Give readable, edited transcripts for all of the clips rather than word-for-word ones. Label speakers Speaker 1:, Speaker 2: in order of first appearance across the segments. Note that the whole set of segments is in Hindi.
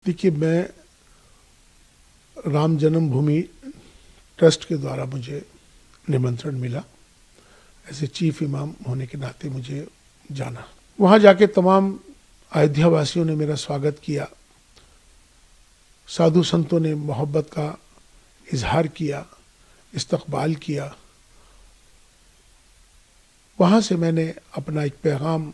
Speaker 1: देखिए, मैं राम जन्मभूमि ट्रस्ट के द्वारा मुझे निमंत्रण मिला। ऐसे चीफ इमाम होने के नाते मुझे जाना। वहाँ जाके तमाम अयोध्या वासियों ने मेरा स्वागत किया। साधु संतों ने मोहब्बत का इजहार किया, इस्तकबाल किया। वहाँ से मैंने अपना एक पैगाम,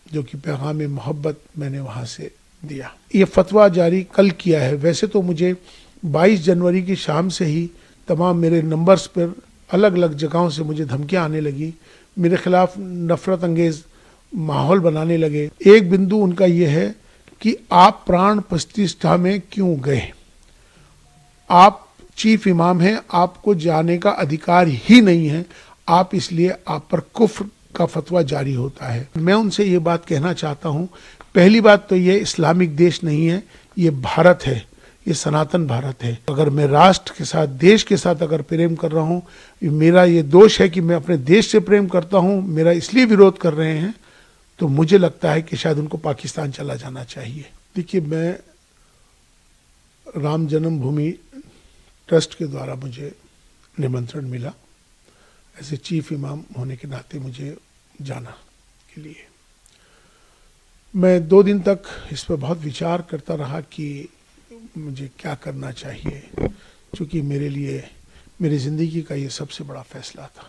Speaker 1: जो कि पैगाम मोहब्बत, मैंने वहाँ से दिया। ये फतवा जारी कल किया है। वैसे तो मुझे 22 जनवरी की शाम से ही तमाम मेरे नंबर्स पर अलग अलग जगहों से मुझे धमकियां आने लगी, मेरे खिलाफ नफरत अंगेज माहौल बनाने लगे। एक बिंदु उनका यह है कि आप प्राण प्रतिष्ठा में क्यों गए? आप चीफ इमाम हैं, आपको जाने का अधिकार ही नहीं है, आप इसलिए आप पर कुफ्र का फतवा जारी होता है। मैं उनसे ये बात कहना चाहता हूँ, पहली बात तो ये इस्लामिक देश नहीं है, ये भारत है, ये सनातन भारत है। अगर मैं राष्ट्र के साथ, देश के साथ अगर प्रेम कर रहा हूँ, मेरा ये दोष है कि मैं अपने देश से प्रेम करता हूँ, मेरा इसलिए विरोध कर रहे हैं, तो मुझे लगता है कि शायद उनको पाकिस्तान चला जाना चाहिए। देखिए, मैं राम जन्मभूमि ट्रस्ट के द्वारा मुझे निमंत्रण मिला। ऐसे चीफ इमाम होने के नाते मुझे जाना के लिए मैं 2 दिन तक इस पर बहुत विचार करता रहा कि मुझे क्या करना चाहिए, क्योंकि मेरे लिए मेरी ज़िंदगी का ये सबसे बड़ा फैसला था।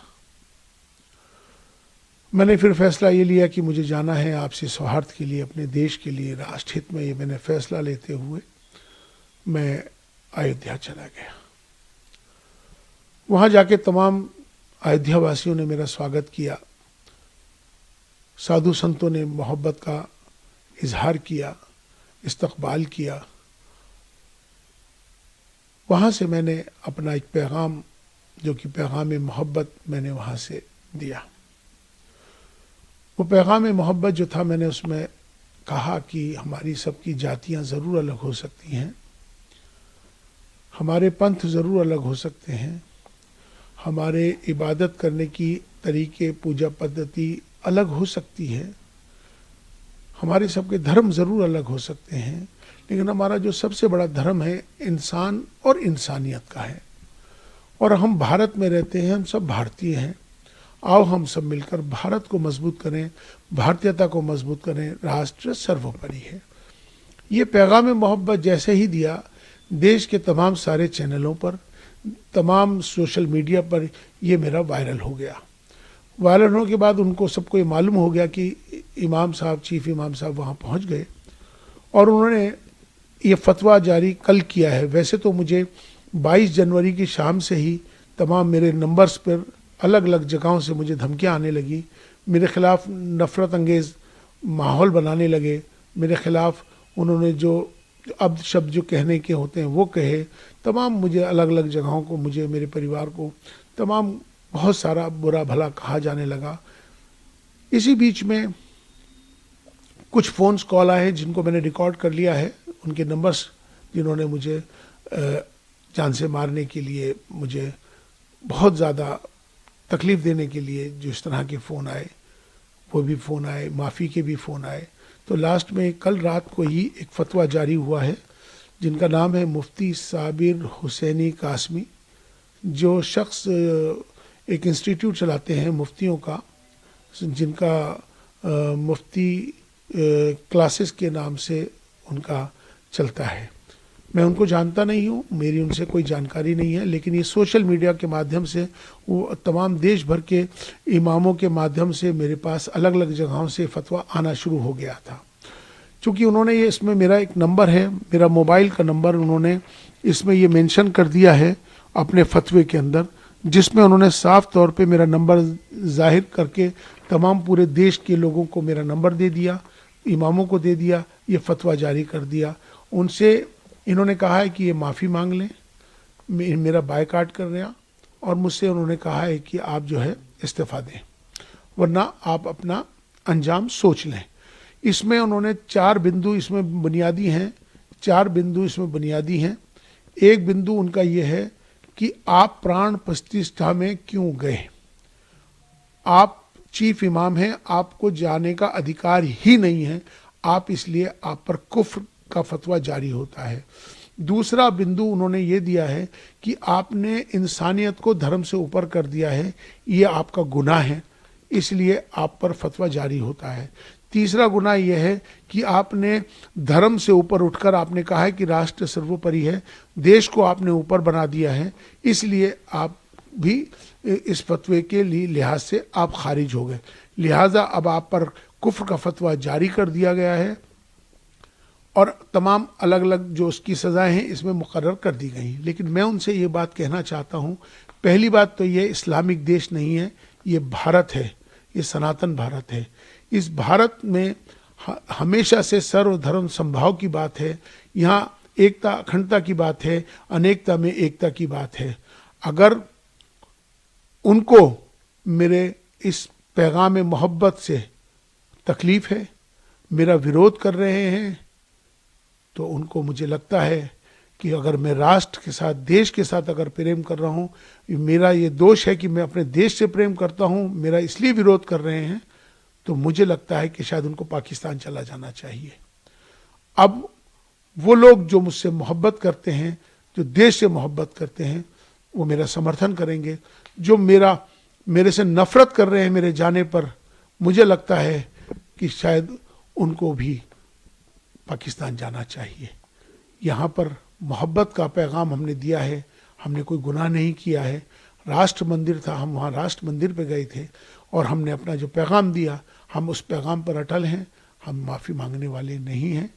Speaker 1: मैंने फिर फैसला ये लिया कि मुझे जाना है आपसी सौहार्द के लिए, अपने देश के लिए, राष्ट्रहित में। ये मैंने फैसला लेते हुए मैं अयोध्या चला गया। वहाँ जाके तमाम अयोध्या वासियों ने मेरा स्वागत किया। साधु संतों ने मोहब्बत का इजहार किया, इस्तकबाल किया। वहाँ से मैंने अपना एक पैगाम, जो कि पैगाम मोहब्बत, मैंने वहाँ से दिया। वो पैगाम मोहब्बत जो था, मैंने उसमें कहा कि हमारी सबकी जातियाँ ज़रूर अलग हो सकती हैं, हमारे पंथ ज़रूर अलग हो सकते हैं, हमारे इबादत करने की तरीके, पूजा पद्धति अलग हो सकती है, हमारे सबके धर्म ज़रूर अलग हो सकते हैं, लेकिन हमारा जो सबसे बड़ा धर्म है इंसान और इंसानियत का है। और हम भारत में रहते हैं, हम सब भारतीय हैं। आओ हम सब मिलकर भारत को मजबूत करें, भारतीयता को मजबूत करें, राष्ट्र सर्वोपरि है। ये पैगाम मोहब्बत जैसे ही दिया, देश के तमाम सारे चैनलों पर, तमाम सोशल मीडिया पर ये मेरा वायरल हो गया। वायरल होने के बाद उनको सबको ये मालूम हो गया कि इमाम साहब, चीफ इमाम साहब वहाँ पहुँच गए और उन्होंने ये फतवा जारी कल किया है। वैसे तो मुझे 22 जनवरी की शाम से ही तमाम मेरे नंबर्स पर अलग अलग जगहों से मुझे धमकियां आने लगी, मेरे खिलाफ नफरत अंगेज माहौल बनाने लगे, मेरे खिलाफ उन्होंने जो अब शब्द जो कहने के होते हैं वो कहे, तमाम मुझे अलग अलग जगहों को, मुझे, मेरे परिवार को तमाम बहुत सारा बुरा भला कहा जाने लगा। इसी बीच में कुछ फ़ोन्स कॉल आए जिनको मैंने रिकॉर्ड कर लिया है, उनके नंबर्स, जिन्होंने मुझे जान से मारने के लिए, मुझे बहुत ज़्यादा तकलीफ़ देने के लिए जो इस तरह के फ़ोन आए, वो भी फ़ोन आए, माफ़ी के भी फ़ोन आए। तो लास्ट में कल रात को ही एक फतवा जारी हुआ है, जिनका नाम है मुफ्ती साबिर हुसैनी कासमी, जो शख्स एक इंस्टीट्यूट चलाते हैं मुफ्तियों का, जिनका मुफ्ती क्लासेस के नाम से उनका चलता है। मैं उनको जानता नहीं हूँ, मेरी उनसे कोई जानकारी नहीं है, लेकिन ये सोशल मीडिया के माध्यम से, वो तमाम देश भर के इमामों के माध्यम से मेरे पास अलग अलग जगहों से फतवा आना शुरू हो गया था। चूँकि उन्होंने ये, इसमें मेरा एक नंबर है, मेरा मोबाइल का नंबर उन्होंने इसमें ये मेंशन कर दिया है अपने फतवे के अंदर, जिसमें उन्होंने साफ तौर पे मेरा नंबर जाहिर करके तमाम पूरे देश के लोगों को मेरा नंबर दे दिया, इमामों को दे दिया, ये फतवा जारी कर दिया। उनसे इन्होंने कहा है कि ये माफ़ी मांग लें, मेरा बायकाट कर रहे हैं, और मुझसे उन्होंने कहा है कि आप जो है इस्तीफ़ा दें, वरना आप अपना अंजाम सोच लें। इसमें उन्होंने 4 बिंदु इसमें बुनियादी हैं, 4 बिंदु इसमें बुनियादी हैं। एक बिंदु उनका ये है कि आप प्राण प्रतिष्ठा में क्यों गए? आप चीफ इमाम हैं, आपको जाने का अधिकार ही नहीं है, आप इसलिए आप पर कुफ्र का फतवा जारी होता है। दूसरा बिंदु उन्होंने ये दिया है कि आपने इंसानियत को धर्म से ऊपर कर दिया है, ये आपका गुनाह है, इसलिए आप पर फतवा जारी होता है। तीसरा गुनाह यह है कि आपने धर्म से ऊपर उठकर आपने कहा है कि राष्ट्र सर्वोपरि है, देश को आपने ऊपर बना दिया है, इसलिए आप भी इस फतवे के लिहाज से आप खारिज हो गए, लिहाजा अब आप पर कुफ्र का फतवा जारी कर दिया गया है और तमाम अलग अलग जो उसकी सज़ाएं हैं इसमें मुकर्रर कर दी गई। लेकिन मैं उनसे ये बात कहना चाहता हूँ, पहली बात तो ये इस्लामिक देश नहीं है, ये भारत है, ये सनातन भारत है। इस भारत में हमेशा से सर्वधर्म संभाव की बात है, यहाँ एकता अखंडता की बात है, अनेकता में एकता की बात है। अगर उनको मेरे इस पैगाम मोहब्बत से तकलीफ़ है, मेरा विरोध कर रहे हैं, तो उनको मुझे लगता है कि अगर मैं राष्ट्र के साथ, देश के साथ अगर प्रेम कर रहा हूँ, मेरा ये दोष है कि मैं अपने देश से प्रेम करता हूँ, मेरा इसलिए विरोध कर रहे हैं, तो मुझे लगता है कि शायद उनको पाकिस्तान चला जाना चाहिए। अब वो लोग जो मुझसे मोहब्बत करते हैं, जो देश से मोहब्बत करते हैं, वो मेरा समर्थन करेंगे। जो मेरे से नफरत कर रहे हैं मेरे जाने पर, मुझे लगता है कि शायद उनको भी पाकिस्तान जाना चाहिए। यहाँ पर मोहब्बत का पैगाम हमने दिया है, हमने कोई गुनाह नहीं किया है। राष्ट्र मंदिर था, हम वहाँ राष्ट्र मंदिर पे गए थे और हमने अपना जो पैगाम दिया, हम उस पैगाम पर अटल हैं। हम माफ़ी मांगने वाले नहीं हैं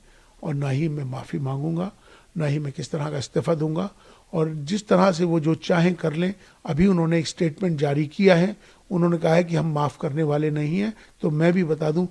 Speaker 1: और ना ही मैं माफ़ी मांगूंगा, ना ही मैं किस तरह का इस्तीफ़ा दूंगा। और जिस तरह से वो जो चाहें कर लें। अभी उन्होंने एक स्टेटमेंट जारी किया है, उन्होंने कहा है कि हम माफ़ करने वाले नहीं हैं। तो मैं भी बता दूं